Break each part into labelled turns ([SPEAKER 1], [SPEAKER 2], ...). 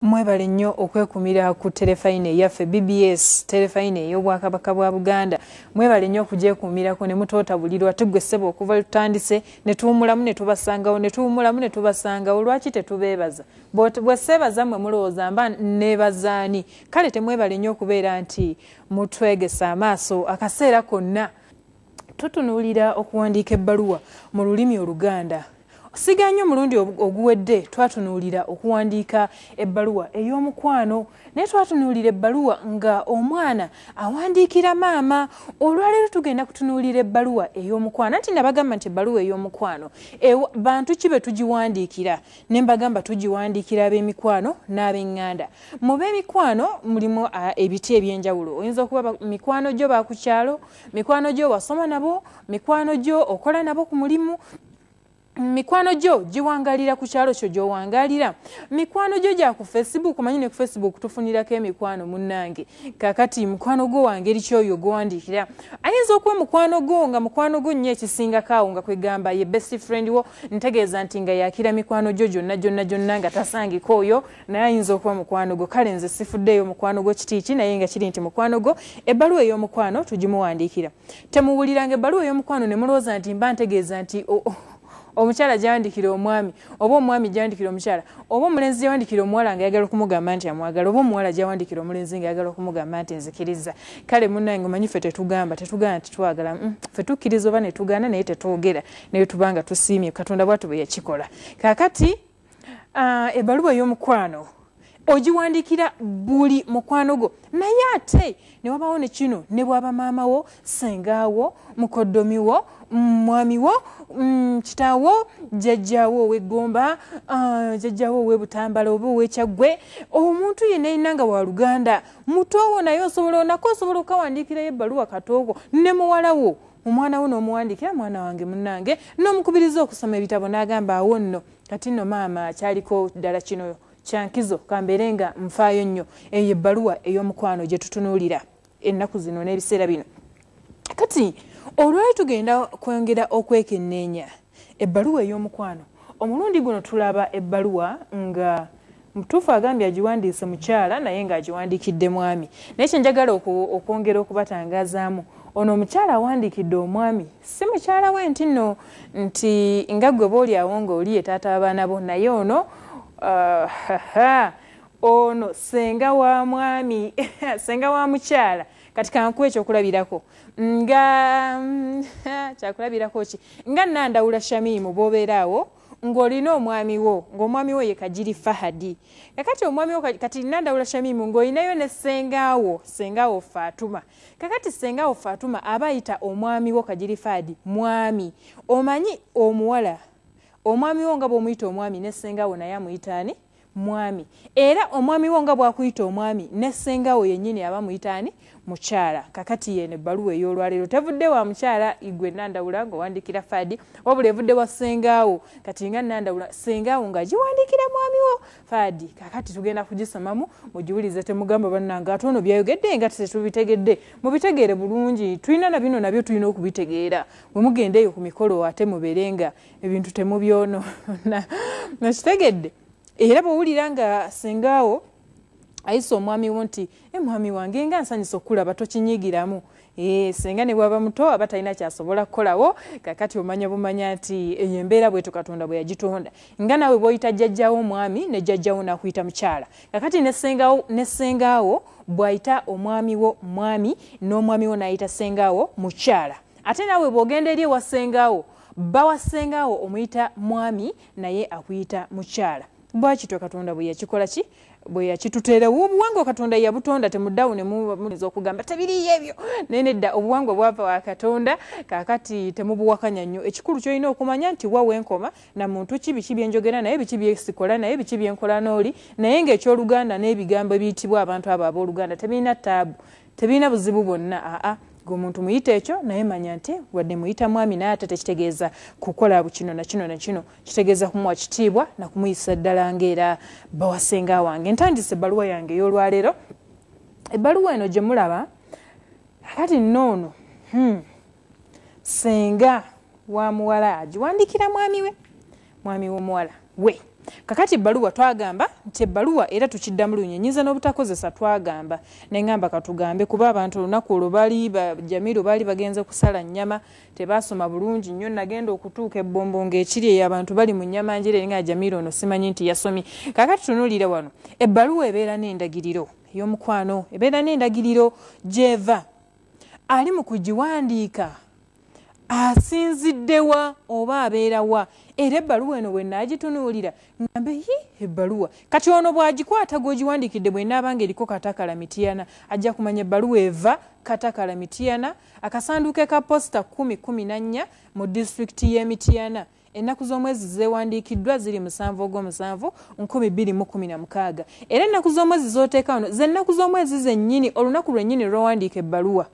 [SPEAKER 1] Mwebale nnyo okwekumira ku telefayine yaffe BBS telefayine y'Obwakabaka bwa Buganda. Mwebale nnyo okugyekumira ne mutootabulirwa tugwe ssebo okuva tutandise ne tuwumulamu ne tubasangawo ne tuwumulamu ne tubasangawo. Lwaki tetubeebaza? Bwe sseebaza mmwe mulowooza mba neebazaani. Kale temwebale nnyo okubeera nti mutwegesa amaaso akaseera konna tutunuulira okuwandiika ebbaluwa mu lulimi Oluganda. Siganye omulundi oguwedde twatunuulira okuwandiika ebbaluwa ey'omukwano naye twatunuulira ebbaluwa nga omwana awandiikira maama. Olwaleero tugenda kutunuulira ebbaluwa ey'omukwano. Anti nabagamba nti ebbaluwa ey'omukwano bantu ki be tugiwandiikira? Ne mbagamba tugiwandiikira ab'emikwano n'ab'eŋŋanda. Mu b'emikwano mulimu ebiti eby'enjawulo. Oyinza okuba mikwano gyo baakukyalo, mikwano gyo wasoma nabo, mikwano gyo okola nabo ku mulimu, mikwano gyo giwangalira ku kyalo kyo gy'owangalira, mikwano gyo gya ku Facebook. Manyi ne ku Facebook tufunirako emikwano munnange. Kakati mukwano gwo wangeri kyoyo gwandiikira. Ayinza okuba mukwano gwo nga mukwano gwo nnyo ekisingako awo nga kwegamba ye best friend wo, ntegeeza nti nga yakira mikwano gyo gyonna nga tasangika oyo, naye ayinza okuba mukwano gwo. Kale nze sifuddeeyo mukwano gwo kitiiki, naye nga kiri nti mukwano gwo ebbaluwa ey'omukwano tugimuwandiikira. Temuwuliranga ebbaluwa ey'omukwano ne mulowooza nti mba ntegeeza nti omukyala gyawandikira omwami, oba omwami gyawandikira omukyala, oba omulenzi gyawandikira omuwala nga yagala okumugamba nti amwagala, oba omuwala gyawandikira omulenzi nga yagala okumugamba nti nzikiriza. Kale munnange omanyi ffe tetugamba nti twagala, ffe tukkiriza oba ne tugaana naye tetwogera, naye tubanga tusiimye Katonda bw'atu bwe yakikola. Kaakati ebbaluwa ey'omukwano ogiwandiikira buli mukwano gwo, naye ate ne wabawo ne kino ne bw'aba maama wo, sengaawo, mukoddomi wo, mwami wo, kitaawo, jjajjaawo ow'eggomba, jjajjaawo ow'ebutambala oba ow'ekyaggwe, omuntu yenna yenna nga wa Luganda, mutowo naye osobola okukawandiikirayo ebbaluwa katoogo, ne muwala wo omwana wo n'omuwandiikira, mwana wange munnange, n'omukubiriza okusoma ebitabo n'agamba awo nno kati nno maama akyaliko ddala kino kyankizo kambeere nga nfaayo nnyo. Eyo ebbaluwa ey'omukwano gye tutunuulira ennaku zino n'ebiseera bino. Kati olwali tugenda kwongera okwekenneenya ebbaluwa ey'omukwano, omulundi guno tulaba ebbaluwa nga mutuufu agambye agiwandiise mukyala naye ng'agiwandiikidde mwami. Naye kye njagala okwongera okubatangazaamu, ono omukyala awandiikidde omwami si mukyala we nti nno nti nga ggwe booli awo ng'oli ye taata w'abaana bo, naye ono ono senga wa mwami senga wa mukyala. Kati kankuwa ekyokulabirako nga kyakulabirako ki nga Nandawula Shamimu bw'obeera awo ng'olina omwami wo, ng'omwami wo ye Kajiri Fahadi. Kakati omwami wo kati Nandawula Shamimu ng'olinayo ne sengaawo Fatuma. Kakati sengaawo Fatuma aba ayita omwami wo Kajiri Fahadi mwami. Omanyi omuwala omwami wo nga bw'omuyita omwami ne sengaawo naye amuyita ani? Mwami. Era omwami wo nga bw'akuyita omwami ne sengaawo yennyini aba muyita ani? Mukyala. Kakati yene ebbaluwa ey'olwaleero tevudde wa mukyala igwe Nandawula ng'owandiikira Fadi, wabula evudde wa sengaawo. Kati nga Nandawula sengaawo ng'agiwandiikira mwami wo Fadi. Kakati tugenda kugisomamu mugiwulize, temugamba bannange ate ono byayogedde nga tetubitegedde. Mubitegeere bulungi, tulina na bino nabyo tulina okubitegeera. Bwe mugenda eyo ku mikolo ate mubeere nga ebintu temubyono nakitegedde. Era bw'owulira nga sengaawo ayise omwami wo nti mwami wange nga nsanyusa okulaba tokinyigiramu. Senga ne bwaba muto aba talina kyasobola kukolawo. Kakati omanya bumanya nti eyo embeera bwetu Katonda bwe yagitonda. Nga nawe bw'oyita jjajjaawo mwami ne jjajjaawo n'akuyita mukyala. Kakati ne sengaawo bw'ayita omwami wo mwami n'omwami wo n'ayita sengaawo mukyala. Ate nawe bw'ogenda eri ewa sengaawo bawa sengaawo omuyita mwami naye akuyita mukyala. Bwakityo Katonda bwe yakikola ki? Bwe yakituteera. Obuwangwa Katonda yabutonda, temuddawo ne muliza okugamba tebiriyo ebyo. Naye nedda obuwangwa bwava wa Katonda. Kaakati temubuwakanya nnyo. Ekikulu ky'olina okumanya nti wawe enkoma na muntu biki byenjogera naye biki byesikola naye biki byenkola n'oli, naye ng'ekyoluganda n'ebigambo ebiyitibwa abantu abo ab'Oluganda tebirina taabu, tebirina buzibu bwonna. Omuntu muyita ekyo naye manya nti wadde muyita mwami naye ate tekitegeeza kukola kino na kino na kino, kitegeeza kumuwa kitiibwa na kumuyisa ddala ng'era bawasenga wange. Ntandise ebbaluwa yange ey'olwaleero. Ebbaluwa eno gye mulaba kati nnoono senga wa muwala agiwandiikira mwami we, mwami w'omuwala we. kakati ebbaluwa twagamba nti ebbaluwa era tukiddamu lunyinyiza n'obutakozesa twagamba neŋŋamba katugambe kuba abantu olunaku olwo bali Jamiru baali bagenze kusala nnyama tebaasoma bulungi nnyo nagenda okutuuka ebbombo ng'ekiri eyo abantu bali mu nnyama njire nga Jamiru ono simanyi nti yasomye kakati tunuulira wano ebbaluwa ebeera n'endagiriro y'omukwano ebeera n'endagiriro gy'eva ali mu kugiwandiika asinziddewa oba abeerawa era ebbaluwa eno bwe naagitunuulira ngambe ebbaluwa kati ono bw'agikwata gw'ogiwandiikidde bwe naaba ng'eriko Katakala Mityana ajja kumanya ebbaluwa eva Katakala Mityana akasanduuke ka posita 1014 mu disitulikiti y'e Mityana ennaku z'omwezi zeewandiikiddwa ziri 7/7/2016 era ennaku z'omwezi z'oteeka wano z'ennaku z'omwezi zennyini olunaku lwennyini lw'owandiika ebbaluwa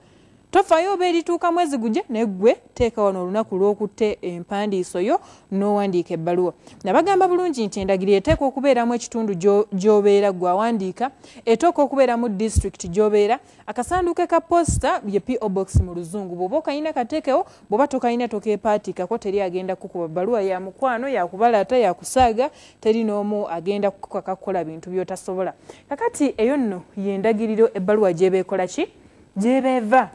[SPEAKER 1] tofayo oba erituuka mwezi gujja neggwe teeka wano olunaku lw'okutte empandiiso yo n'owandiika ebbaluwa nabagamba bulungi nti endagiriro eteeka okubeeramu ekitundu gy'obeera gwawandiika eteeka okubeeramu disitulikiti gy'obeera akasanduuke ka posita ye P.O. Box mu luzungu bw'oba okayina kateekewo bw'oba tokayina tokeepaatiikako teri agenda kukuba bbaluwa ya mukwano yakubalaata yakusaaga teri n'omu agenda kukukaka kukola bintu by'otasobola kakati eyo nno y'endagiriro ebbaluwa gy'eba ekola ki gy'eba eva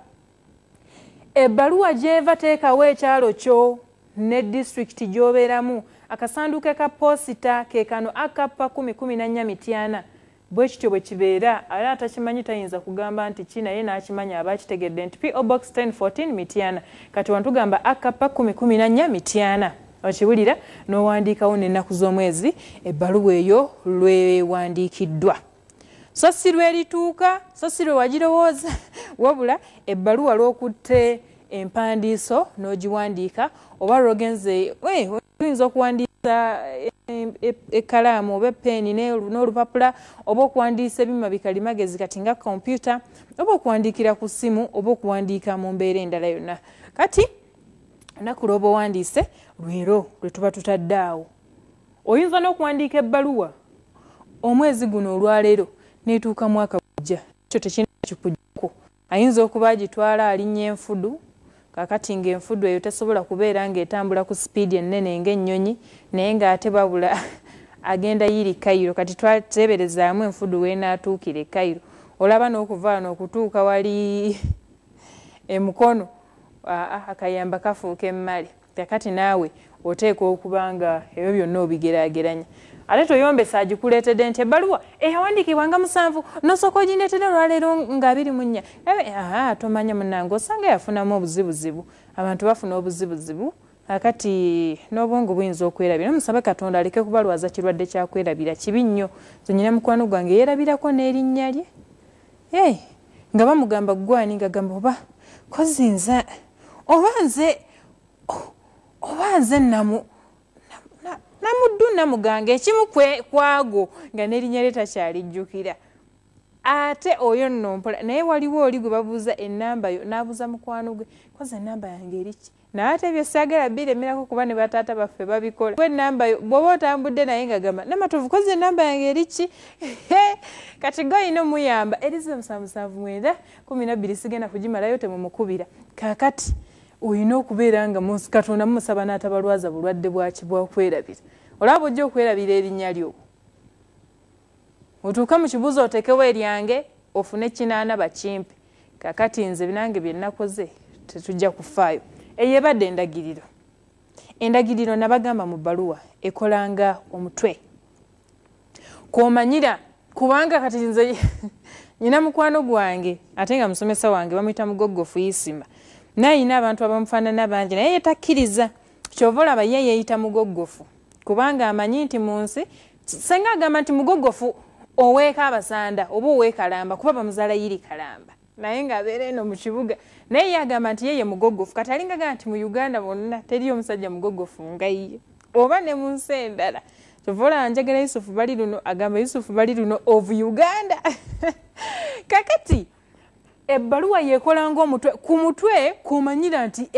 [SPEAKER 1] ebbaluwa gy'eva teekawo ekyalo kyo ne disitulikiti gy'obeeramu akasanduuke ka posita ke kano akapa 1014 Mityana bwe kityo bwe kibeera era atakimanyi tayinza kugamba nti ki naye n'akimanya aba akitegedde nti P.O. Box 1014 Mityana kati wantugamba akapa 1014 Mityana okiwulira n'owandiikawo n'ennaku z'omwezi ebbaluwa eyo lwewandiikiddwa so si lwerituuka so si lwe wagirowooza wabula ebbaluwa lw'okutte empandiiso n'ogiwandiika oba lw'ogenze oyinza okuwandiisa ekkalaamu oba epeeni n'olupapula oba okuwandiisa ebyuma bikalimagezi kati nga kompyuta oba okuwandiikira ku ssimu oba okuwandiika mu mbeera endala yonna kati olunaku lw'oba owandiise lwero lwe tuba tutadde awo oyinza n'okuwandiika ebbaluwa omwezi guno olwaleero neetuuka mwaka gujja ekyo tekirina kikujjako ayinza okuba agitwala alinnya enfudu kakati ng'enfudu eyo tesobola kubeera ng'etambula ku sipiidi ennene ng'ennyonyi naye ng'ate babula agenda yiri Kayiro kati twateeberezaamu enfudu weenaatuukira e Kayiro olaba n'okuva wano okutuuka wali emukono akayamba kafuuka emmale kakati naawe oteekwa okuba nga ebyo byonna obigeraageranya ate toyombesa agikuleetedde nti ebbaluwa eyawandiikibwa nga 7 nosooka ogindeetedde olwaleero nga 24 tomanya munnange osanga yafunamu obuzibuzibu abantu bafuna obuzibuzibu akati n'obwongo buyinza okwerabira musabe Katonda aleke kubalwaza kirwadde kyakwerabira kibi nnyo zonyina mukwano gwange yeerabirako n'erinnya lye nga bamugamba gwani ngagamba oba kozinza oba nze namuddu namuganga ekimu kwago nga n'erinnya lye takyalijjukira ate oyo nno mpola naye waliwo oli gwe babuuza ennamba yo n'abuuza mukwano gwe koze ennamba yange eriki naye ate ebyo saagala biremerako kuba ne bataata baffe babikola ennamba yo bw'oba otambudde naye nga gamba namatovu koze ennamba yange eriki kati gayina omuyamba erize 7779 sigenda kugimalayo temumukubira kaakati oyina okubeera nga Katonda mumusaba n'atabalwaza bulwadde bwaki bwakwerabira olaba ojja okwerabira erinnya lyo otuuka mu kibuuzo otekewo eryange ofune kinaana bakimpe kakati nze binange bye nnakoze tetujja kufaayo eyo ebadde endagiriro nabagamba mu bbaluwa ekolanga omutwe kw'omanyira kubanga kati nze nyina mukwano gwange ate nga musomesa wange bamuyita Mugoggofu Isima nayina abantu abamufaanana bangi naye yetakkiriza kyova olaba ye yeeyita Mugoggofu kubanga amanyi nti mu nsi senga agamba nti Mugoggofu oweeka abasanda oba oweekalamba kuba bamuzaala yiri kalamba naye ng'abeera eno mu kibuga naye yagamba nti yeye Mugoggofu kati alinga gamba nti mu Uganda bonna teriyo omusajja Mugoggofu nga ye oba ne mu nsi endala kyova olaba njagala Yusufu bali luno agamba Yusufu bali luno of Uganda kakati ebbaluwa yekolanga omutwe ku mutwe kumanyira nti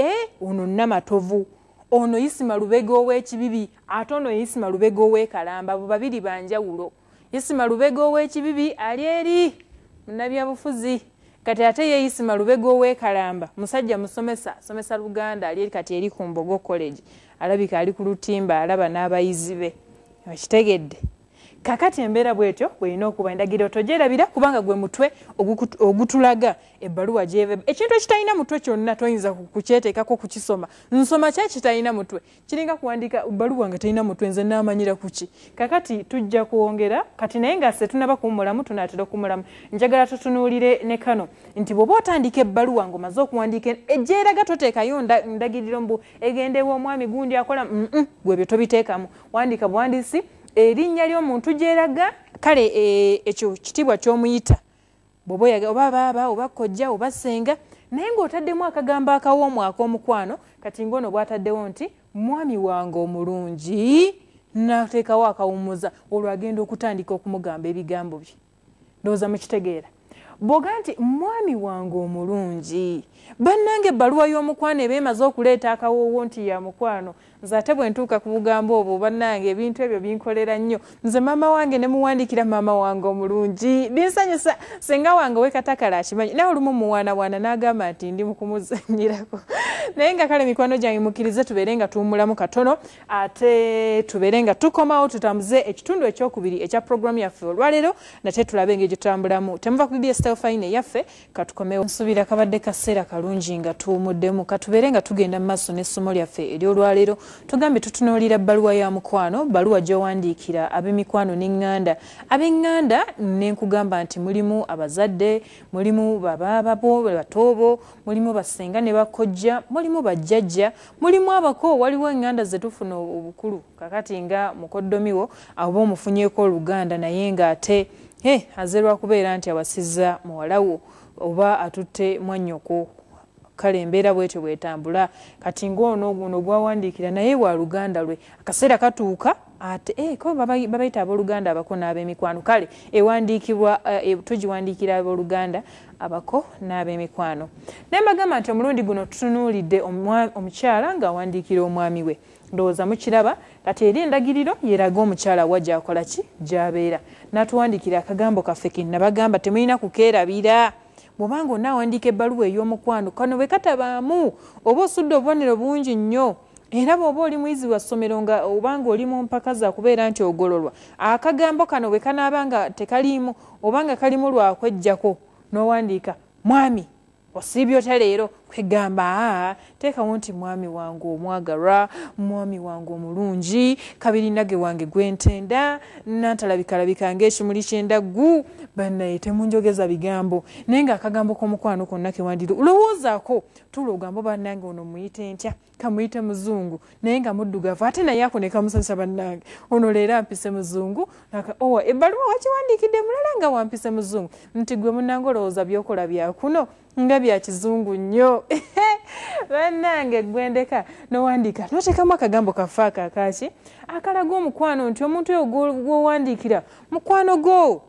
[SPEAKER 1] ono namatovu ono Isima Lubega ow'ekibibi ate ono Isima Lubega ow'ekalamba abo babiri banjawulo Isima Lubega ow'ekibibi ali eri munnabyabufuzi kati ate ye Isima Lubega ow'ekalamba musajja musomesa Luganda ali eri kati eri ku Mbogo College alabika ali ku lutimba alaba n'abayizi be Okitegedde. Kakati embeera bwetyo bw'erina okuba endagiriro togyerabira kubanga gwe mutwe ogutulaga ebbaluwa gy'eva. Ekintu ekitalina mutwe kyonna toyinza kukyeteekako kukisoma. Nsoma ki ekitalina mutwe? Kiringa kuwandiika ebbaluwa nga talina mutwe nze naamanyira kuki. Kakati tujja kwongera kati naye nga tunaba kuwummulamu tunaatera okuwummulamu. Njagala tutunuulire ne kano nti bw'oba otandika ebbaluwa ng'omaze okuwandiika egyeraga toteekayo ndagiriro mbu egendewa omwami gundi akola gwe byo tobiteekamu. Wandiika buwandiisi erinnya ly'omuntu gyeraga kale ekyo kitibwa ky'omuyita bw'oba oyaga oba baaba oba kojja oba ssenga naye ng'otaddemu akagambo akawoomu ak'omukwano kati ng'ono bw'ataddewo nti mwami wange omulungi n'ateekawo akawummuza olwo agenda okutandika okumugamba ebigambo bye. Ndowooza mukitegeera. Bw'oga nti mwami wange omulungi bannange ebbaluwa y'omukwano eba emaze okuleeta akawoowo nti ya mukwano nze ate bwe ntuuka ku bugambo obwo bannange ebintu ebyo binkolera nnyo nze maama wange ne muwandikira maama wange omulungi binsanyusa senga wange wekatakala akimanyi naye olumu muwaanawaana n'agamba nti ndi mukumuzanyirako naye nga kale mikwano gyange mukkirize tubeere nga tuwummulamu katono ate tubeere nga tukomawo tutambuze ekitundu ekyokubiri ekya puroguramu yaffe olwaleero nate tulabe engeri gye tutambulamu temuva ku BBS Telefine yaffe katukomewo nsuubira kabadde kaseera kalungi nga tuwumuddemu katubeere nga tugenda mu maaso n'essomo lyaffe ery'olwaleero tugambye tutunuulira bbaluwa ya mukwano bbaluwa gy'owandiikira ab'emikwano n'eŋŋanda ab'eŋŋanda nenkugamba nti mulimu abazadde mulimu babaabo batoobo mulimu bassenga ne bakojja mulimu bajjajja mulimu abako waliwo eŋŋanda ze tufuna obukulu kakati nga mukoddomiwo aba omufunyeeko oluganda naye ng'ate azerwa kubeera nti awasizza muwalawo oba atutte mwannyoko kale embeera bwetyo bwetambula kati ng'ono guno gwawandiikira naye wa luganda lwe akaseera katuuka ate ko babayita abooluganda abako n'ab'emikwano kale ewandiikibwa tugiwandiikira abooluganda abako n'ab'emikwano naye mbagamba nti omulundi guno tutunuulidde omukyala ng'awandiikira omwami we ndowooza mukiraba kati eri endagiriro yeraga omukyala wa gy'akola ki gy'abeera n'atuwandiikira akagambo kaffe ke nabagamba temulina kukeerabira bw'obanga onaawandiika ebbaluwa ey'omukwano kano bwe katabaamu oba osudde obubonero bungi nnyo era bw'oba oli muyizi wa ssomero nga obanga oli mu mpaka za kubeera nti ogololwa akagambo kano bwe kanaaba nga tekaliimu obanga kalimu lwakwejjako n'owandiika mwami osiibye otya leero kwegamba teekawo nti mwami wange omwagalwa mwami wange omulungi kabirinage wange gwentenda nantalabika ng'ekimuli ky'endaggu bannaye temunjogeza bigambo naye ng'akagambo k'omukwano konna kewandiro lowoozaako tula ogambo bannange ono muyite ntya kamuyite muzungu naye nga muddugavu ate naye ako ne kamusanyusa bannange ono leero ampise muzungu ebbaluwa wakiwandiikidde mulala nga wampise muzungu nti gwe munnange olowooza byokola byakuno nga bya kizungu nnyo bannange gwendeka nowandiika noteekamu akagambo kafe akakaki akalaga omukwano nti omuntu oyo gwowandiikira mukwano gwo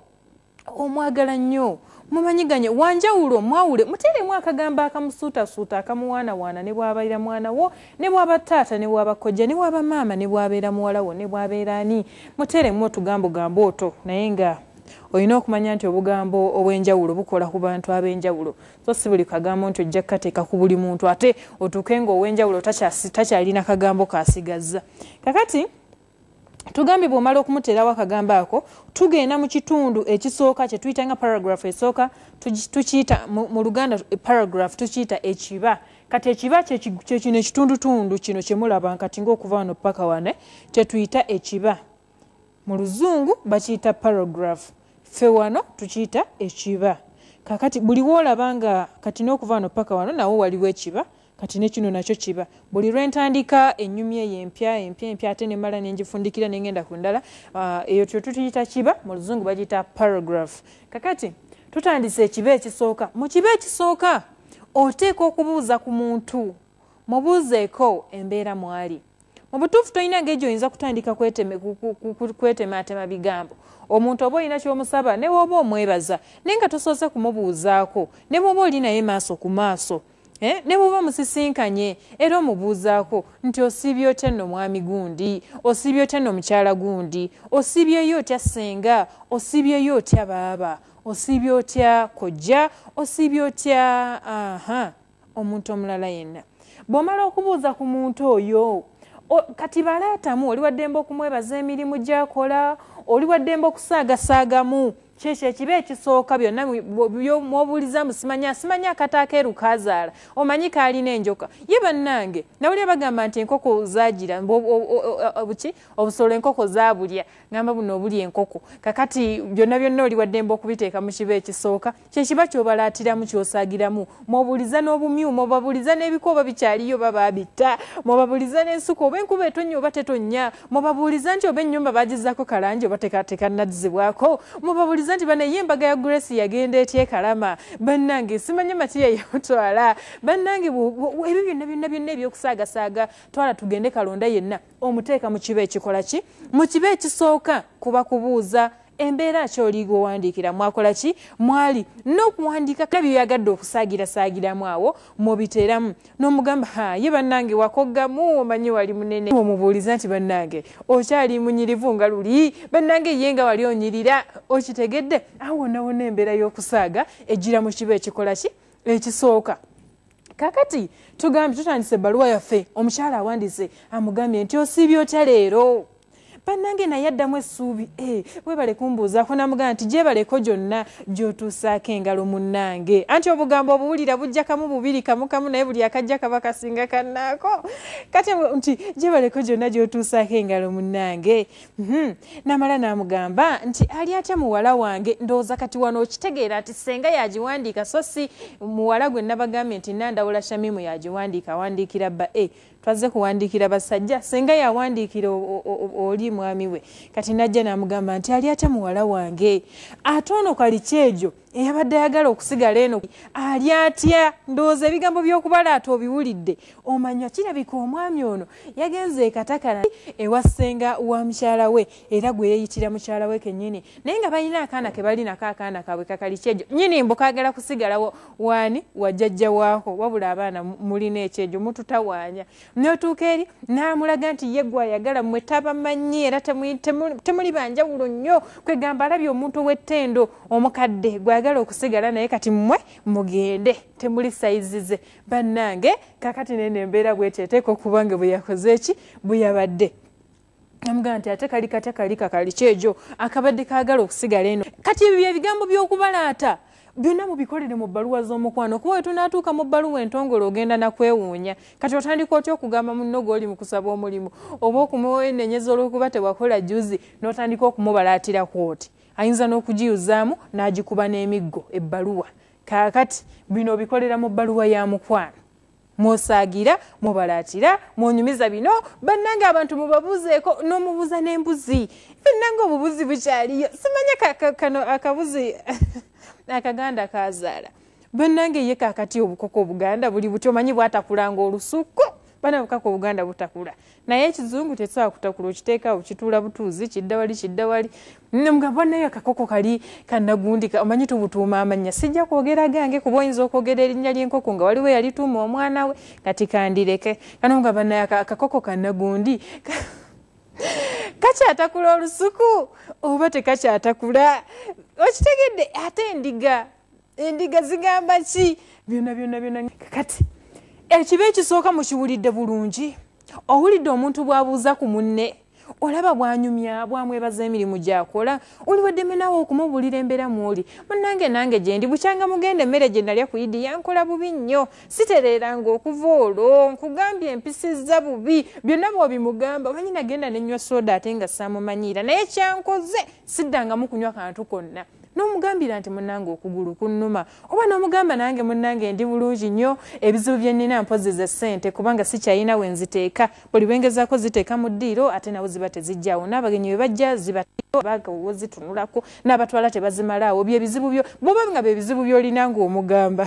[SPEAKER 1] omwagala nnyo mumanyiganye wanjawulo mwawule muteeremu akagambo akamusuutasuuta akamuwaanawaana ne bw'abeera mwana wo ne bw'aba taata ne bw'aba kojja ne bw'aba maama ne bw'abeera muwala wo ne bw'abeera ani muteeremu otugambo oto naye nga olina okumanya nti obugambo obw'enjawulo bukola ku bantu ab'enjawulo so si buli kagambo nti ojja kukateeka ku buli muntu ate otuuke ng'ow'enjawulo takyalina kagambo kasigazza kakati tugambye bw'omala okumuteerawo akagambo ako tugenda mu kitundu ekisooka kye tuyita nga paragraph esooka tukiyita mu luganda paragraph tukiyita ekiba kati ekiba kyekino ekitundutundu kino kye mulaba kati ng'okuva wano paka wane kye tuyita ekiba mu luzungu bakiyita paragraph ffe wano tukiyita ekiba kakati buli woolaba nga kati n'okuva wano paka wano nawo waliwo ekiba kati ne kino nakyo kiba buli lwentandika ennyumi eyo empya ate nemala nenjifundikira nengenda ku ndala eyo tutuyita kiba mu luzungu bagiyita paragraph kakati tutandise ekiba ekisooka mu kiba ekisooka oteeka okubuuza ku muntu mubuuzeeko embeera mwali mu butuufu tolina ng'egyo oyinza kutandika kwetemaatema bigambo omuntu oba olina ky'omusaba ne bw'oba omwebaza naye nga tosoose kumubuuzaako ne bw'oba oli naye maaso ku maaso ne bw'oba musisinkanye era omubuuzaako nti osiibye otya nno mwami gundi osiibye otya nno mukyala gundi osiibyeyo otya ssenga osiibyeyo otya baaba osiibye otya kojja osiibye otya omuntu omulala yenna bw'omala okubuuza ku muntu oyo kati balaatamu oli waddembe okumwebaza emirimu gy'akola oli waddembe okusaagasagamu kyekyo ekiba ekisooka byonna mwobuuliza simanya akata akeeru kazaala omanyi kaalina enjoka ye bannange nawulira bagamba nti enkoko zaagira obusolo enkoko zaabulya ngamba buno obulya enkoko kakati byonna oli waddembe okubiteeka mu kiba ekisooka kyekiba kyobalaatiramu kyosaagiramu mwobuuliza n'obumyu mwobabuuliza n'ebikooba bikyaliyo bababitta mwobabuuliza n'ensuku oba enkuba etonnya oba tetonnya mwobabuuliza nti oba ennyumba bagizaako kalangi oba tekannadzibwako mwobabuuliza nti bana embaga ya Grace yagenda etye Kalama bannange simanye Matiya yamutwala bannange ebyo byonna ebyokusaagasaaga twala tugende Kalonda yenna omuteeka mu kiba ekikola ki mu kiba ekisooka kuba kubuuza embeera kyoliga owandiikira mwakola ki mwali n'okuwandiika byo yagadde okusaagirasaagiramu awo mubiteeramu n'omugamba ye bannange wakoggamu omanyi wali munene omubuuliza nti bannange okyali munyirivu nga luli bannange ye nga wali onyirira okitegedde awo wonna embeera y'okusaaga ejjira mu kiba ekikola ki ekisooka kakati tugambye tutandise ebbaluwa yaffe omukyala awandiise amugambye nti osiibye otya leero bannange naye addamu essuubi webale kumbuuzaako namugamba nti gyebaleko gyonna gy'otuusaako engalo munnange anti obugambo obuwulira bujja kamu bubiri kamu naye buli akajja kaba kasinga kannaako kati nti gyebaleko gyonna gy'otuusaako engalo munnange namala namugamba nti ali atya muwala wange ndowooza kati wano okitegeera nti senga yagiwandiika so si muwala gwe nabagambye nti Nandawula Shamimu yagiwandiika awandiikira bba twaze kuwandiikira basajja senga yawandiikira oli mwami we kati najja namugamba nti ali atya muwala wange ate ono kali kyejo eyabadde ayagala okusigala eno ali atya ndowooza ebigambo by'okubalaata obiwulidde omanya kirabika omwami ono yagenze ekatakala ewa senga wa mukyala we era gwe yeeyitira mukyala we kennyini naye nga balina akaana ke balinako akaana kaabwe kakali kyejo nnyini mbu kaagala kusigala waani wajjajja waako wabula abaana mulina ekyejo mututawaanya n'otuuka eri n'amulaga nti ye gwe ayagala mmwe tabamanyi era temuli banjawulo nnyo kwegamba alabye omuntu ow'ettendo omukadde gwayagala okusigala naye kati mmwe mugende temuli sayizize bannange kakati nene embeera bweteteeka okuba nga bwe yakoze eki bwe yabadde namugamba nti ate kali kakali kyejo akabadde kaagala okusigala eno kati ebyo ebigambo by'okubalaata byonna mubikolere mu bbaluwa z'omukwano kuba we tunaatuuka mu bbaluwa entongole ogenda nakwewuunya kati otandika otya okugamba munno gw'oli mu kusaba omulimu oba okumuwenenyeza olw'okuba tewakola juzi n'otandika okumubalaatira kwoti ayinza n'okugiyuzaamu n'agikuba n'emiggo ebbaluwa kaakati bino obikolera mu bbaluwa ya mukwano mwosaagira mubalaatira mwonyumiza bino bannange abantu mubabuuzeeko n'omubuuza n'embuzi bannange obubuzi bukyaliyo simanya kano akabuzi akaganda kazaala bannange ye kakati obukoko obuganda buli buti omanyi bwatakulanga olusuku bana bukako obuganda butakula naye ekizungu tesobola kutakula okiteeka okituula butuuzi kidda wali namugamba naye akakoko kali kannagundika omanyi tubutuuma amannya sijja kwogera gange kuba oyinza okwogera erinnya ly'enkoko nga waliwo yalituuma omwana we kati kandireke kanamugamba naye akakoko kannagundi kakyatakula olusuku oba tekakyatakula okitegedde ate endiga zigamba ki byonna kati ekiba ekisooka mukiwulidde bulungi owulidde omuntu bw'abuuza ku munne olaba bwanyumya bwamwebaza emirimu gy'akola oli waddeme nawe okumubuulira embeera mwoli munnange nange gye ndi bukyanga mugenda emmere gye nalya ku Idi yankola bubi nnyo sitereeranga okuva olwo nkugambye empisizza bubi byonna bw'obimugamba omanyi nagenda nenywa soda ate nga saamumanyiira naye kyankoze siddangamu kunywa kantu konna n'omugambira nti munnange okugulu kunnuma oba n'omugamba nange munnange ndi bulungi nnyo ebizibu bye nnina mpozi ze ssente kubanga sikyalina we nziteeka buli bwengezaako ziteeka mu ddiiro ate nawo ziba tezijjaawo n'abagenyi bwe bajja zibawo zitunulako n'abatwala tebazimalaawo byebizibu byo bwoba nga byebizibu by'olina ng'omugamba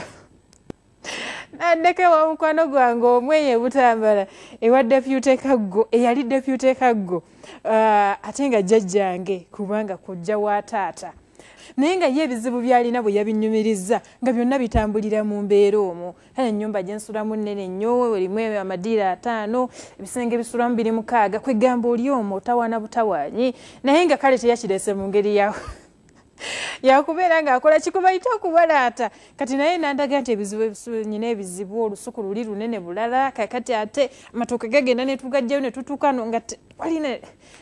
[SPEAKER 1] naddeka wa mukwano gwange omweye butambala ewa deputy Kaggo eyali deputy Kaggo ate nga jjajjange kubanga kojja wa taata naye nga ye ebizibu byalina bwe yabinyumiriza nga byonna bitambulira mu mbeera omwo kale ennyumba gye nsulamu nnene nnyo erimu amadiira 5 ebisenge bisulamu 26 kwegamba oli omwo otawaana butawaanyi naye nga kale teyakireese mu ngeri yawe yakubeera ng'akola kikubayita okubalaata kati naye nandaga nti ebizibu nyina ebizibu olusuku luli lunene bulala kakati ate amatooke gagenda ne tugajjayo ne tutuukano nga walina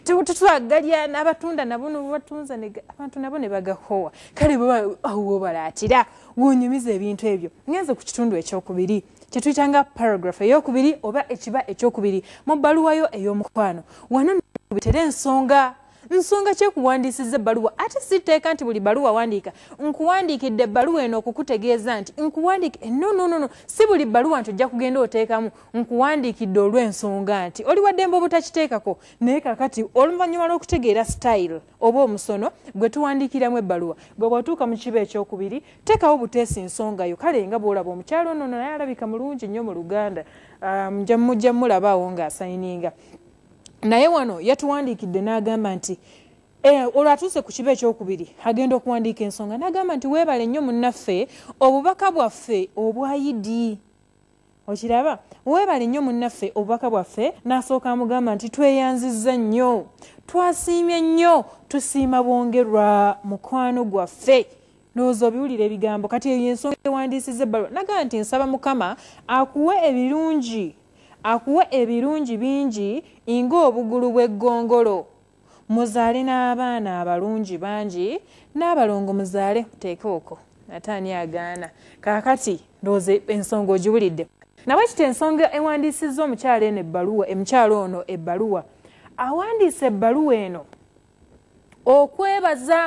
[SPEAKER 1] tetwagalya n'abatunda nabo batunza abantu nabo ne bagakowa kale awo balaatira wonyumiza ebintu ebyo ngenze ku kitundu ekyokubiri kyetuyitanga paragraph eyokubiri oba ekiba ekyokubiri mu bbaluwayo ey'omukwano wano bitera nsonga kyekuwandiisiza ebbaluwa ate siteeka nti buli baluwa wandiika nkuwandiikidde ebbaluwa eno okukutegeeza nti nkuwandiike no si buli baluwa nti ojja kugenda oteekamu nkuwandiikidde olw'ensonga nti oli waddembe obutakiteekako naye kakati oluvannyuma lw'okutegeera style oba omusono gwe tuwandiikiramu ebbaluwa gwe bwatuuka mu kiba ekyokubiri teekawo buteesi nsongayo kale nga bw'olaba omukyalo ono naye alabika mulungi nnyo mu Luganda mujja mulabaawo ng'asayininga naye wano yatuwandiikidde n'agamba nti olwatuuse ku kiba ekyokubiri agenda okuwandiika ensonga n'agamba nti weebale nnyo munnaffe obubaka bwaffe obwayidi okiraba weebale nnyo munnaffe obubaka bwaffe n'asooka amugamba nti tweyanzizza nnyo twasiimye nnyo tusiima bwongerwa mukwano gwaffe ndowooza obiwulira ebigambo kati eyo ensonga ewandiisiza ebbaluwa n'agamba nti nsaba Mukama akuwe ebirungi bingi ng'obugulu bw'eggongolo muzaale n'abaana abalungi bangi n'abalongo muzaale muteekeoko ate ani agaana kaakati ndowooza ensonga ogiwulidde nawe kiti ensonga ewandiisizza omukyalo eno ebbaluwa omukyalo ono ebbaluwa awandiisa ebbaluwa eno okwebaza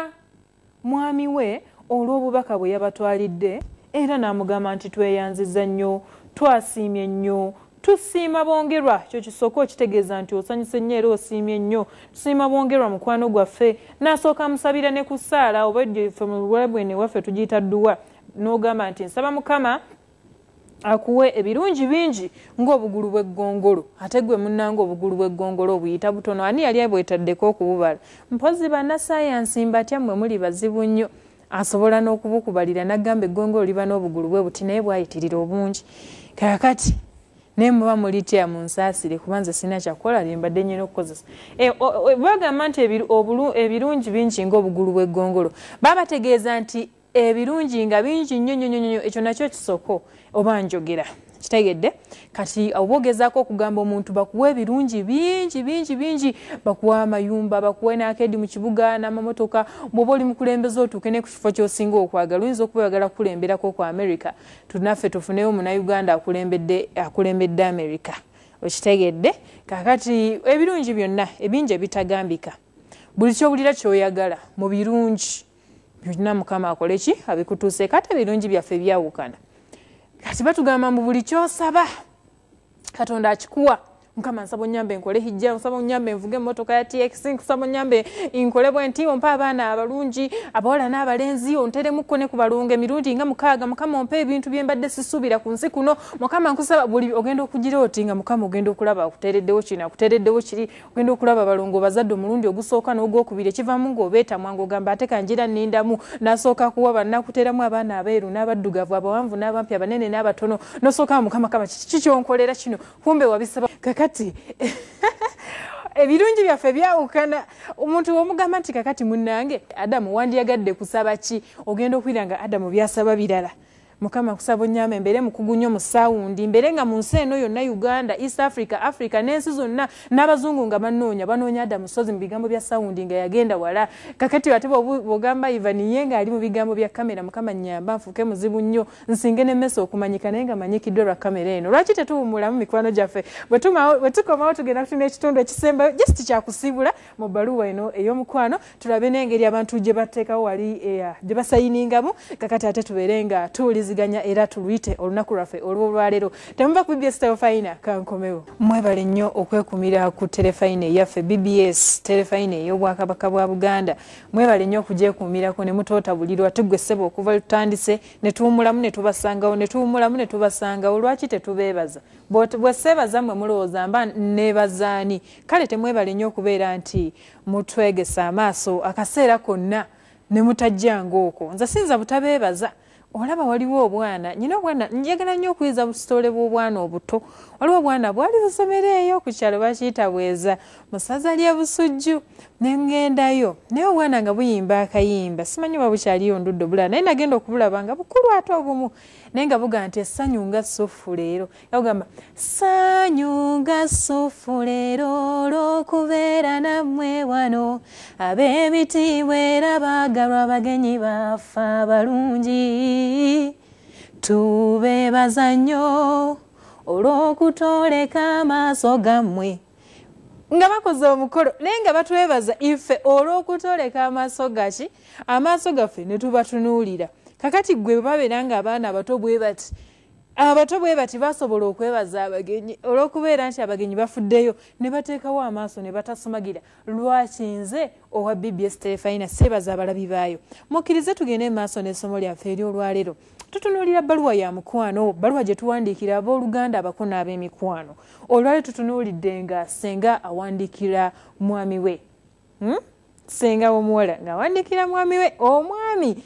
[SPEAKER 1] mwami we olw'obubaka bwe yabatwalidde era n'amugamba nti tweyanzizza nnyo twasiimye nnyo tusiima bwongerwa kyo kisooka okitegeeza nti osanyuse nnyo era osiimye nnyo tusiima bwongerwa mukwano gwaffe n'asooka amusabira ne ku ssaala oba ffe mu Luwarabu eno ewaffe tugiyita dduwa n'ogamba nti nsaba Mukama akuwe ebirungi bingi ng'obugulu bw'eggongolo ate gwe munnanga obugulu bw'eggongolo obuyita butono ani yali abwetaddeko okububala mpozi bannasayansi mbatya mmwe muli bazibu nnyo asobola n'okubukubalira n'agamba eggongolo liba n'obugulu bwe buti naye bwayitirira obungi kaakati naye muba mulitya mu nsaasire kubanza sina kyakukola limbadde nyina okukozesa bagamba nti ebirungi bingi ng'obugulu bw'eggongolo babategeeza nti ebirungi nga bingi nnyo ekyo nakyo kisoko oba njogera kitegedde kati obogezaako okugamba omuntu bakuwa ebirungi bingi bakuwa amayumba bakuwa n'akeedi mu kibuga n'amamotoka bw'oba oli mukulembeze otuuke ne ku kifo ky'osinga okwagala oyinza okuba oyagala kukulemberako ku America tunaffe tufuneyo Munnayuganda akulembedde America okitegedde kakati ebirungi byonna ebingi ebitagambika buli kyowulira kyoyagala mu birungi byonna Mukama akole ki abikutuuse kati ebirungi byaffe byawukana kati batugamba mu buli kyosaba Katonda akikuwa Mukama nsaba onyambe nkole hijja nsaba onyambe nvuge emmotoka ya TX nsaba onyambe nkole bwenti ompa abaana abalungi abawala n'abalenzi onteremukko ne ku balungu emirundi nga 6 Mukama ompe ebintu bye mbadde sisuubira ku nsi kuno Mukama nkusaba buli ogenda okugira oti nga Mukama ogenda okulaba akuteereddewo kino akuteereddewo kiri ogenda okulaba balungu bazadde omulundi ogusooka n'ogwokubiri ekivaamu ng'obeeta mwangu ogamba ate kanjira nnindamu n'asooka kuwa bannakuteramu abaana abeeru n'abaddugavu abawanvu n'abampi abanene n'abatono n'osooka Mukama kama kiki kyonkolera kino kumbe wabisaba kakati ebirungi byaffe byawukana omuntu omugamba nti kakati munnange Adamu wandiyagadde kusaba ki ogenda okwira nga Adamu byasaba birala Mukama kusaba onyama mbere mukugu nnyo mu sound mbere nga mu nsi eno yonna Uganda East Africa n'ensi zonna n'abazungu nga banoonya Adamu sozi mu bigambo bya sound nga yagenda wala kakati ate bogamba Ivan yenga ali mu bigambo bya kamera Mukama nnyamba nfuke muzibu nnyo nsinge n'emmesa okumanyika naye nga manyikiddwa lwa kamera eno lwaki tetuwumulamu mikwano gyaffe bwe tukomawo tugenda kutuna ekitundu ekisembayo just kyakusiibula mu bbaluwa eno ey'omukwano tulabe n'engeri abantu gye batteekawo wali gye basayiningamu kakati ate tubeere nga tuwuliziganya era tuluyite olunaku lwaffe olw'olwaleero temuva ku BBS Telefayina kankomewo mwebale nnyo okwekumira ku telefayina yaffe BBS Telefayina ey'obwakabaka bwa Buganda mwebale nnyo okugyekuumirako ne mutootabulirwa tuggwe ssebo okuva tutandise ne tuwumulamu ne tubasangawo ne tuwumulamu ne tubasangawo lwaki tetubeebaza bwe sseebaza mmwe mulowooza mba neebazaani kale temwebale nnyo okubeera nti mutwegesa amaaso akaseera konna ne mutajjanga okwo nze sinza butabeebaza olaba waliwo obwana nyina obwana njagala nnyo okuyeza busitole bw'obwana obuto waliwo obwana bwali busomero eyo ku kyalo bakiyita bweza musaza lye busujju ne ngendayo naye obwana nga buyimba akayimba simanyi oba bukyaliyo nduddo bulala naye nagenda okubulaba nga bukulu ate obumu naye nga buga nti essanyu nga ssufu leero yagamba ssanyu nga ssufu leero olw'okubeera nammwe wano ab'emitiibwa era baagalwa abagenyi baffe abalungi tubeebaza nnyo olw'okutoleka amaaso gammwe nga bakoze omukolo naye nga batwebaza ife olw'okutoleka amaaso gaki amaaso gaffe ne tubatunuulira kakati gwe babeera nga abaana abato bwe bati basobola okwebaza abagenyi olw'okubeera nti abagenyi bafuddeyo ne bateekawo amaaso ne batasumagira lwaki nze owa BBS Terefayina seebaza abalabi baayo mukkirize tugende maaso n'essomo lyaffe ery'olwaleero tutunuulira bbaluwa ya mukwano bbaluwa gye tuwandiikira abooluganda abako n'ab'emikwano olwali tutunuulidde nga senga awandiikira mwami we senga w'omuwala ng'awandiikira mwami we omwami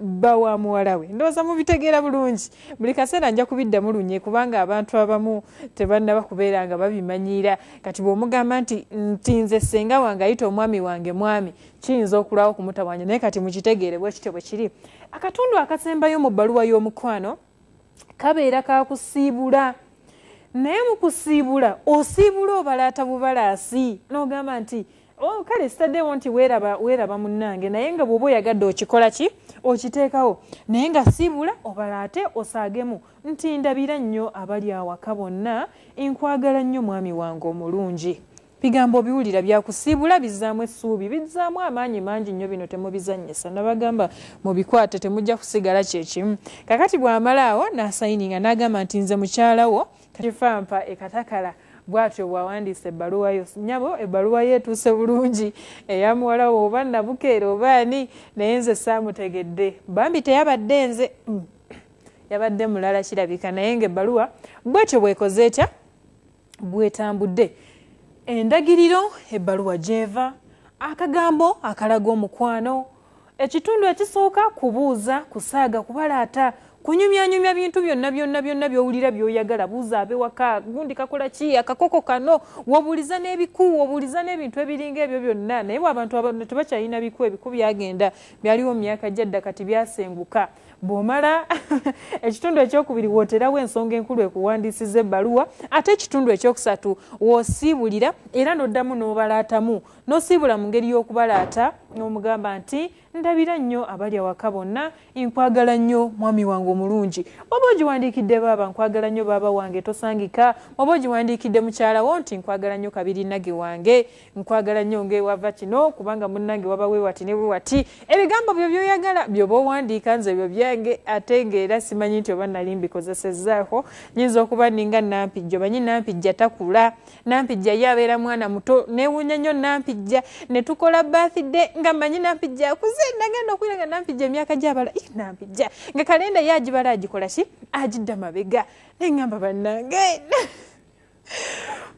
[SPEAKER 1] bba wa muwala we ndowooza mubitegeera bulungi buli kaseera nja kubiddamu lunye kubanga abantu abamu tebannaba kubeera nga babimanyiira kati bw'omugamba nti nze senga wange ayita omwami wange mwami kiyinza okulwawo okumutawanya naye kati mukitegeere bwe kityo bwe kiri akatundu akasembayo mu bbaluwa y'omukwano kabeera kakusiibula naye mu kusiibula osiibula obalaata bubalaasi n'ogamba nti kale sitaddewo nti weeraba munnange naye nga bw'oba oyagadde okikola ki okiteekawo naye nga siibula obalaate osaagemu nti ndabira nnyo abali awaka bonna nkwagala nnyo mwami wange omulungi bigambo biwulira byakusiibula bizzaamu essuubi bizzaamu amaanyi mangi nnyo bino temubizannyisa nabagamba mubikwate temujja kusigala kyekimu kakati bw'amalaawo n'asayininga n'agamba nti nze mukyalawo kifampa ekatakala bwatyo bwawandiisa ebbaluwa yo nyabo ebbaluwa ye etuuse bulungi eyamuwala wo oba nabukeera obaani naye nze saamutegedde bambi teyabadde nze yabadde mulala kirabika naye nga ebbaluwa bwetyo bwekoze etya bwetambudde endagiriro ebbaluwa gyeva akagambo akalaga omukwano ekitundu ekisooka kubuuza kusaaga kubalaata kunyumyanyumya bintu byonna byowulira byoyagala buuza abewaka gundi kakola ki akakoko kano wobuuliza n'ebiku wobuuliza n'ebintu ebiringa ebyo byonna naye abantu tebakyalina biku ebiku byagenda byaliwo mu myaka gyadda kati byasenguka bw'omala ekitundu ekyokubiri wooterawo ensonga enkulu ekuwandiisiza ebbaluwa ate ekitundu ekyokusatu woosiibulira era n'oddamu n'obalaatamu n'osiibula mu ngeri y'okubalaata n'omugamba nti ndabira nnyo abali awaka bonna nkwagala nnyo mwami wange omulungi oba ogiwandiikidde baaba nkwagala nnyo baaba wange tosangika oba ogiwandiikidde mukyalawo nti nkwagala nnyo kabiri nage wange nkwagala nnyo ng'ewava kino kubanga munnange waba weewati ne weewati ebigambo byo byoyagala byoba owandiika nze byo byange ate ng'era simanyi nti oba nali mbikozesezzaako nyinza okuba ninga nampijja omanyi nampijja takula nampijja ye abeera mwana muto neewuunya nnyo nampijja ne tukola birthday nga mmanyi nampijja akuze nagenda okwira nga nampijja emyaka gy'abala nampijja nga kalenda ye agibala agikola ki agidda mabega neŋŋamba bannange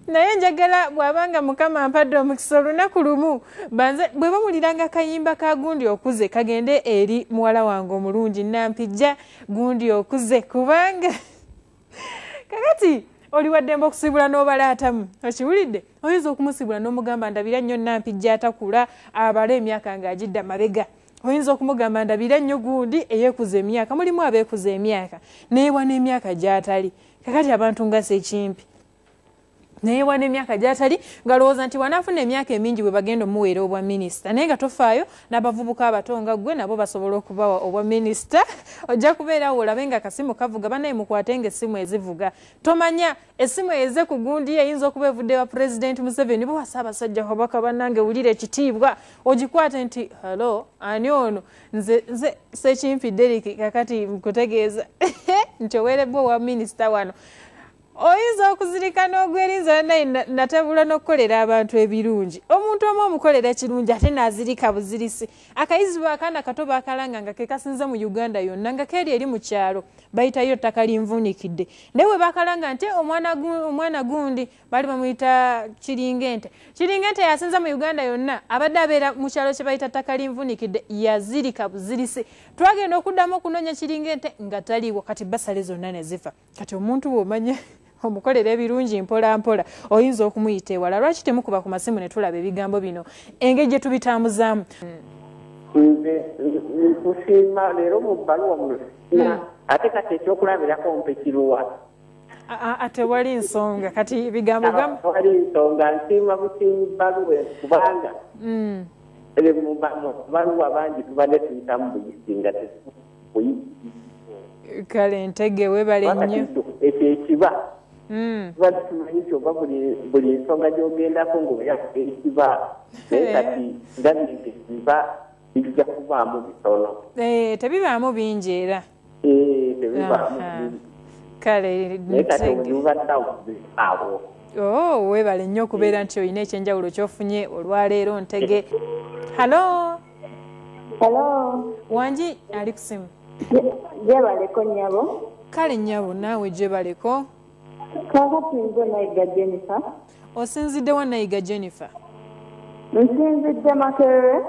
[SPEAKER 1] naye njagala bw'abanga mukama ampadde omukisa olunaku lumu banze bwe bamuliranga kayimba ka gundi okuze kagende eri muwala wange omulungi nampijja gundi okuze kubanga kakati oli waddemba okusiibula n'obalaatamu okiwulidde oyinza okumusiibula n'omugamba ndabira nnyo nampijja atakula abala emyaka ng'agidda mabega oyinza okumugamba ndabira nnyo gundi eyeekuza emyaka mulimu abeekuza emyaka neewa n'emyaka gy'atali kakati abantu nga sekimpi neewa n'emyaka gy'atali ngalowooza nti wanaafuna emyaka emingi bwe bagenda omuweera obwa minisita naye nga tofaayo n'abavubuka abato nga ggwe nabo basobola okubawa obwa minisita ojja kubeerawo olabe nga akasimu kavuga banaye mukwatenga essimu ezivuga tomanya essimu eze ku gundi eyinza okuba evudde wa pulezidenti Museveni bo Ssaabasajja Kabaka bannange wulira ekitiibwa ogikwate nti halo ani ono nze Sekimpi Derrick kakati nkutegeeza nti oweerebbwa owa minisita wano oyinza okuzirikana ogwerinza natabula n'okukolera abantu ebirungi omuntu omu omukolera ekirungi ate n'azirika buzirisi akayizi bw'akaana kato baakalanga nga ke kasinze mu Uganda yonna nga keeri eri mu kyalo bayitayo ttaka linvuunikidde naye bwe baakalanga nti omwana gundi bali bamuyita Kiringente yasinze mu Uganda yonna abadde abeera mu kyalo kye bayita ttaka linvuunikidde yazirika buzirisi twagenda okuddamu okunoonya Kiringente nga taliiwo kati basale zonna ne zifa kati omuntu bw'omanya omukolera ebirungi mpola mpola oyinza okumuyita ewala lwaki temukuba ku masimu ne tulaba ebigambo bino engeri gye tubitambuzaamu
[SPEAKER 2] kusiima leero mu bbaluwa muno ate kati ekyokulabirako mpe kiruwa
[SPEAKER 1] ate wali nsonga kati bigambo gamu
[SPEAKER 2] wali nsonga nsiima busiimi bbaluwa kubanga mu baluwa bangi tubadde tuyitamu buyisi nga
[SPEAKER 1] kale ntege webale nnyo
[SPEAKER 2] ekyo ekiba tubadde tumanyi nti oba buli nsonga gy'ogendako ng'oyakuba ekiba naye kati ndabinti biba bijja kubaamu bitono
[SPEAKER 1] tebibaamu bingi era
[SPEAKER 2] tebibaamu
[SPEAKER 1] kale
[SPEAKER 2] naye kati obubaddawo awo
[SPEAKER 1] webale nnyo okubeera nti olina ekyenjawulo ky'ofunye olwaleero ntege halo wangi ali ku simu
[SPEAKER 3] Jebaleko nyabo.
[SPEAKER 1] Kale nyabo naawe jebaleko.
[SPEAKER 3] Kakati nze nayiga Jennifer.
[SPEAKER 1] Osinzidde wa nayiga Jennifer?
[SPEAKER 3] Nsinzidde Makerere.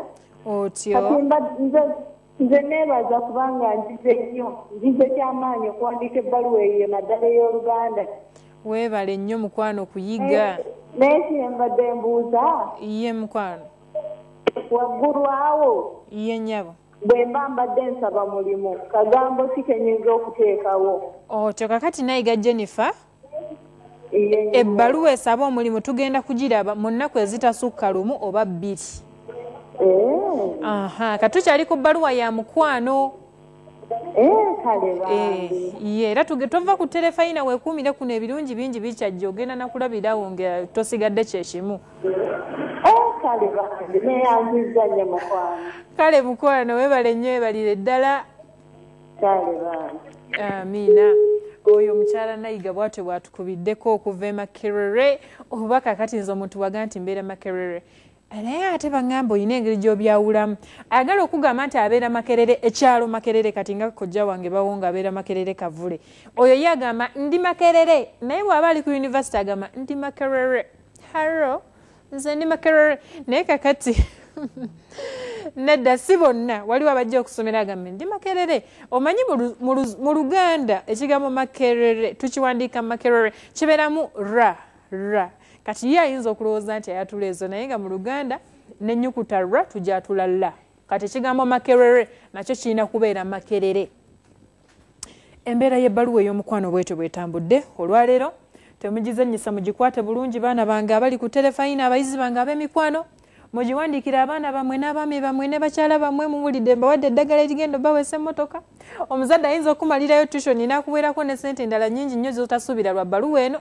[SPEAKER 1] Otyo.
[SPEAKER 3] Kati nze neebaza kubanga nzize nnyo. Nzize kyamaanyi okuwandiika ebbaluwa eyo naddala ey'Oluganda.
[SPEAKER 1] Weebale nnyo mukwano kuyiga.
[SPEAKER 3] Naye kyembadde mbuuza.
[SPEAKER 1] Ye mukwano.
[SPEAKER 3] Waggulu awo.
[SPEAKER 1] Ye nyabo.
[SPEAKER 3] Bwe mba mbadde nsaba mulimu kagambo ki kenyinza okuteekawo
[SPEAKER 1] otyo kakati nayiga Jennifer ebbaluwa esaba omulimu tugenda kugiraba mu nnaku ezitasukka lumu oba bbiri katukyali ku bbaluwa ya mukwano era tova ku terefayina weekuumire kuno ebirungi bingi bikyajja ogenda nakulabirawo nga tosigadde kyekimu kale mukwano webale nnyo webalire ddala amiina oyo omukyala nayiga bwatwe bwatukubiddeko okuva e Makerere oba kakati nze omuntu waga nti mbeera Makerere naye ate baŋŋamba olina engeri gy'obyawulamu ayagala okugamba nti abeera Makerere ekyalo Makerere kati nga kojja wange bawo nga abeera Makerere Kavule oyo ye agamba ndi Makerere naye bw'aba ali ku yunivasite agamba ndi Makerere haro nze ndi Makerere naye kakati nedda si bonna waliwo abajja okusomera agambe ndi Makerere omanyi mu Luganda ekigambo Makerere tukiwandiika Makerere kibeeramu ra kati ye ayinza okulowooza nti ayatula ezo naye nga mu Luganda n'ennyukuta ra tujatula la kati ekigambo Makerere nakyo kirina kubeera Makerere embeera y'ebbaluwa ey'omukwano bwetyo bwetambudde olwaleero temugizannyisa mugikwate bulungi baana bange abali ku terefayina abayizi bange ab'emikwano mugiwandiikira abaana bammwe n'abaami bammwe ne bakyala bammwe muwulidde mbawadde eddagala erigenda obaweesa emmotoka omuzadde ayinza okumalirayo tushoni n'akuweerako ne sente endala nnyingi nnyo zotasuubira lwa bbaluwa eno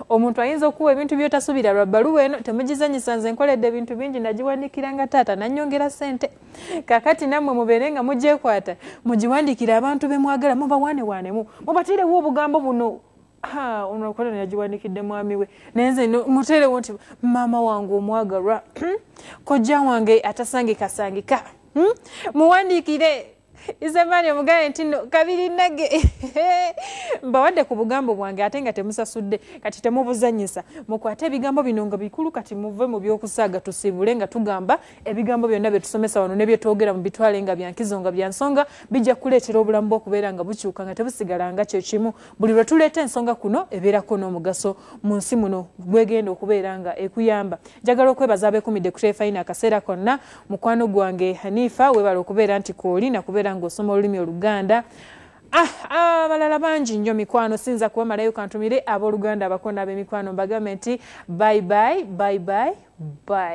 [SPEAKER 1] omuntu ayinza okuwa ebintu byotasuubira lwa bbaluwa eno temugizannyisa nze nkoledde ebintu bingi nagiwandiikiranga taata nannyongera sente kakati nammwe mubeere nga mugyekwata mugiwandiikira abantu be mwagala mubawanewaanemu mubatiirewo obugambo buno ono okolera yagiwandikidde mwami we naye nze muteerewo nti maama wange omwagalwa kojja wange atasangikasangika muwandiikire Isabani omugaye nti no kabiri nage mbawadde ku bugambo bwange ate nga temusasudde kati temubuzannyisa mukwate ebigambo bino nga bikulu kati muve mu by'okusaaga tusibule nga tugamba ebigambo byonna bye tusomesa wano ne bye twogera mu bitwale nga byankizo nga byansonga bijja kuleetera obulamu bw'okubeera nga bukyuka nga tebusigala nga kyo kimu buli lwe tuleeta ensonga kuno ebeerako n'omugaso mu nsi muno gwegenda okubeera nga ekuyamba njagala okwebaza abeekumidde ku terefayina akaseera konna mukwano gwange Hanifa webala okubeera nti kooli nakubeera ng'osoma olulimi Oluganda abalala bangi nnyo mikwano sinza kubamalayo kantumire ab'Oluganda abakona ab'emikwano mbagambe nti bye bye bye bye bye.